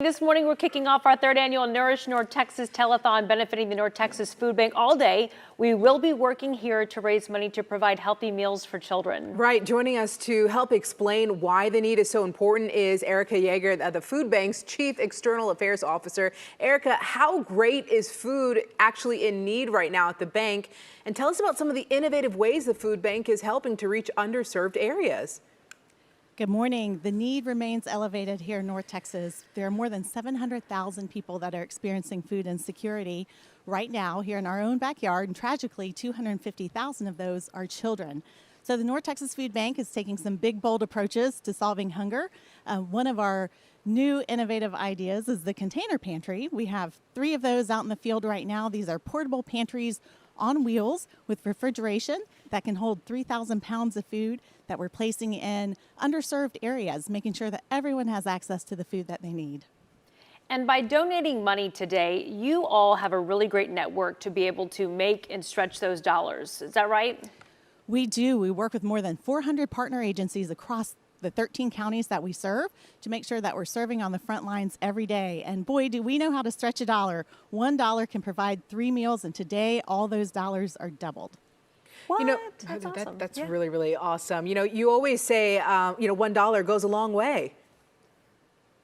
This morning, we're kicking off our third annual Nourish North Texas Telethon benefiting the North Texas Food Bank all day. We will be working here to raise money to provide healthy meals for children. Right. Joining us to help explain why the need is so important is Erica Yeager, the Food Bank's Chief External Affairs Officer. Erica, how great is food actually in need right now at the bank? And tell us about some of the innovative ways the Food Bank is helping to reach underserved areas. Good morning. The need remains elevated here in North Texas. There are more than 700,000 people that are experiencing food insecurity right now here in our own backyard, and tragically, 250,000 of those are children. So the North Texas Food Bank is taking some big, bold approaches to solving hunger. One of our new innovative ideas is the container pantry. We have 3 of those out in the field right now. These are portable pantries on wheels with refrigeration that can hold 3,000 pounds of food that we're placing in underserved areas, making sure that everyone has access to the food that they need. And by donating money today, you all have a really great network to be able to make and stretch those dollars. Is that right? We do. We work with more than 400 partner agencies across the 13 counties that we serve to make sure that we're serving on the front lines every day. And boy, do we know how to stretch a dollar. $1 can provide 3 meals, and today all those dollars are doubled. What? You know, that's awesome. that's really, really awesome. You know, you always say, $1 goes a long way.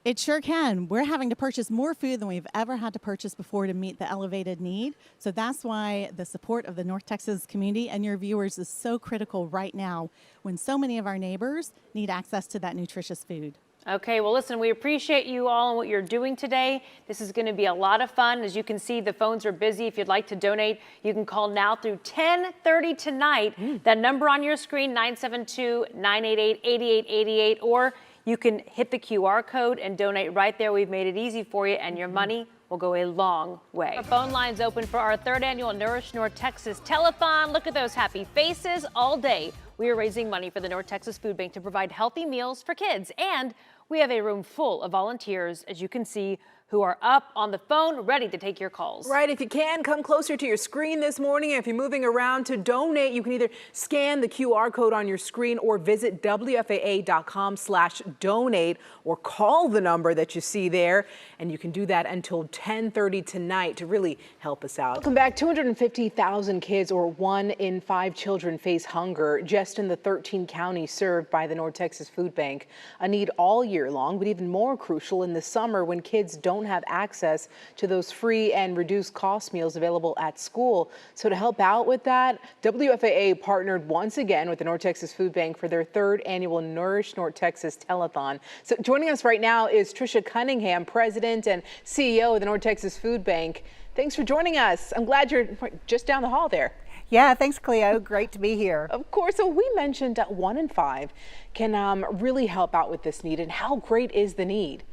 It sure can. We're having to purchase more food than we've ever had to purchase before to meet the elevated need. So that's why the support of the North Texas community and your viewers is so critical right now when so many of our neighbors need access to that nutritious food. Okay, well, listen, we appreciate you all and what you're doing today. This is going to be a lot of fun. As you can see, the phones are busy. If you'd like to donate, you can call now through 10:30 tonight. That number on your screen, 972-988-8888, or you can hit the QR code and donate right there. We've made it easy for you, and your money will go a long way. Our phone line's open for our third annual Nourish North Texas Telethon. Look at those happy faces all day. We are raising money for the North Texas Food Bank to provide healthy meals for kids. And we have a room full of volunteers, as you can see, who are up on the phone ready to take your calls. Right. If you can, come closer to your screen this morning. If you're moving around to donate, you can either scan the QR code on your screen or visit WFAA.com/donate or call the number that you see there. And you can do that until 10:30 tonight to really help us out. Welcome back. 250,000 kids, or 1 in 5 children, face hunger just in the 13 counties served by the North Texas Food Bank. A need all year long, but even more crucial in the summer when kids don't have access to those free and reduced cost meals available at school. So to help out with that, WFAA partnered once again with the North Texas Food Bank for their 3rd annual Nourish North Texas Telethon. So joining us right now is Tricia Cunningham, President and CEO of the North Texas Food Bank. Thanks for joining us. I'm glad you're just down the hall there. Yeah, thanks, Cleo. Great to be here. Of course. So we mentioned that 1 in 5 can really help out with this need. And how great is the need?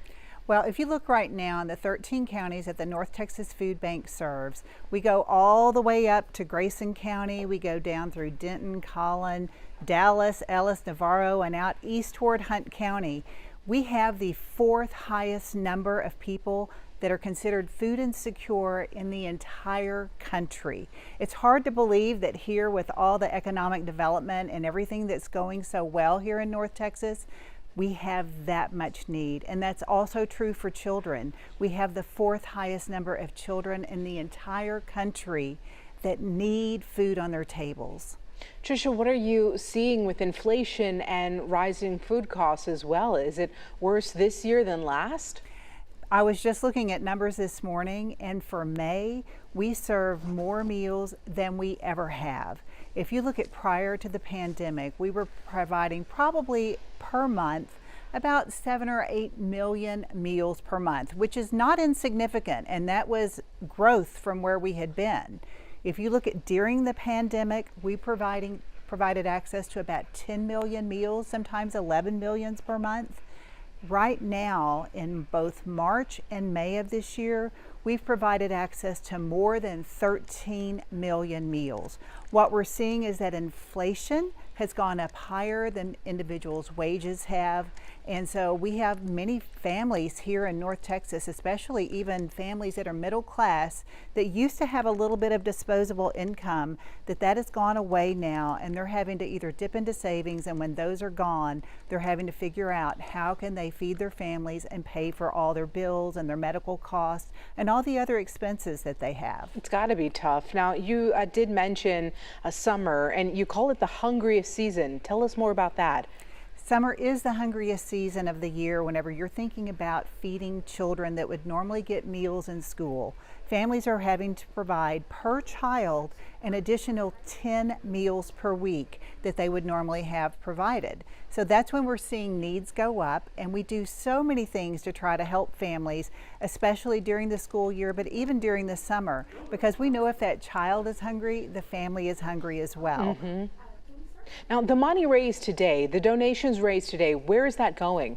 Well, if you look right now in the 13 counties that the North Texas Food Bank serves, we go all the way up to Grayson County. We go down through Denton, Collin, Dallas, Ellis, Navarro, and out east toward Hunt County. We have the 4th highest number of people that are considered food insecure in the entire country. It's hard to believe that here, with all the economic development and everything that's going so well here in North Texas, we have that much need. And that's also true for children. We have the 4th highest number of children in the entire country that need food on their tables. Tricia, what are you seeing with inflation and rising food costs as well? Is it worse this year than last? I was just looking at numbers this morning, and for May, we serve more meals than we ever have. If you look at prior to the pandemic, we were providing probably per month about 7 or 8 million meals per month, which is not insignificant, and that was growth from where we had been. If you look at during the pandemic, we provided access to about 10 million meals, sometimes 11 millions per month. Right now, in both March and May of this year, we've provided access to more than 13 million meals. What we're seeing is that inflation has gone up higher than individuals' wages have. And so we have many families here in North Texas, especially even families that are middle class, that used to have a little bit of disposable income, that has gone away now, and they're having to either dip into savings, and when those are gone, they're having to figure out how can they feed their families and pay for all their bills and their medical costs and all the other expenses that they have. It's got to be tough. Now, you did mention summer, and you call it the hungriest season. Tell us more about that. Summer is the hungriest season of the year whenever you're thinking about feeding children that would normally get meals in school. Families are having to provide per child an additional 10 meals per week that they would normally have provided. So that's when we're seeing needs go up, and we do so many things to try to help families, especially during the school year, but even during the summer, because we know if that child is hungry, the family is hungry as well. Mm-hmm. Now, the money raised today, the donations raised today, where is that going?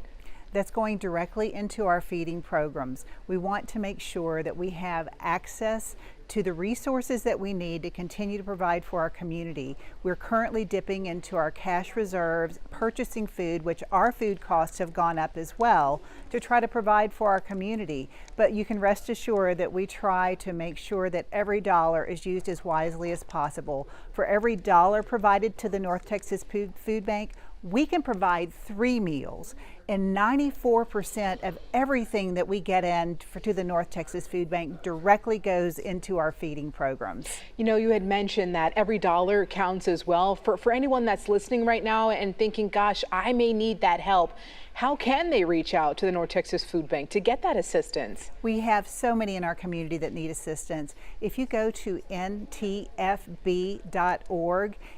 That's going directly into our feeding programs. We want to make sure that we have access to the resources that we need to continue to provide for our community. We're currently dipping into our cash reserves, purchasing food, which our food costs have gone up as well, to try to provide for our community. But you can rest assured that we try to make sure that every dollar is used as wisely as possible. For every dollar provided to the North Texas Food Bank, we can provide 3 meals, and 94% of everything that we get in to the North Texas Food Bank directly goes into our feeding programs. You know, you had mentioned that every dollar counts as well. For anyone that's listening right now and thinking, gosh, I may need that help, how can they reach out to the North Texas Food Bank to get that assistance? We have so many in our community that need assistance. If you go to ntfb.org,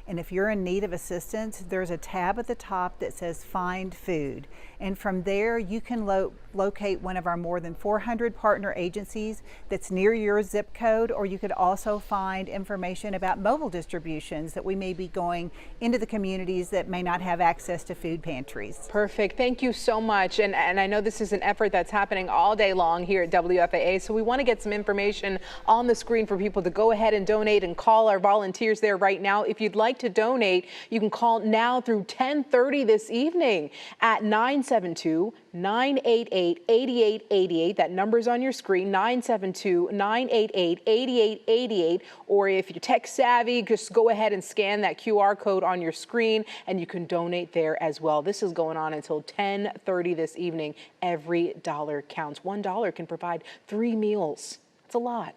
and if you're in need of assistance, there's a tab at the top that says Find Food. And from there, you can locate one of our more than 400 partner agencies that's near your zip code, or you could also find information about mobile distributions that we may be going into the communities that may not have access to food pantries. Perfect. Thank you so much. And I know this is an effort that's happening all day long here at WFAA, so we want to get some information on the screen for people to go ahead and donate, and call our volunteers there right now. If you'd like to donate, you can call now through 10:30 this evening at 972-988-8888. That number's on your screen, 972-988-8888. Or if you're tech savvy, just go ahead and scan that QR code on your screen, and you can donate there as well. This is going on until 10:30 this evening. Every dollar counts. $1 can provide 3 meals. It's a lot.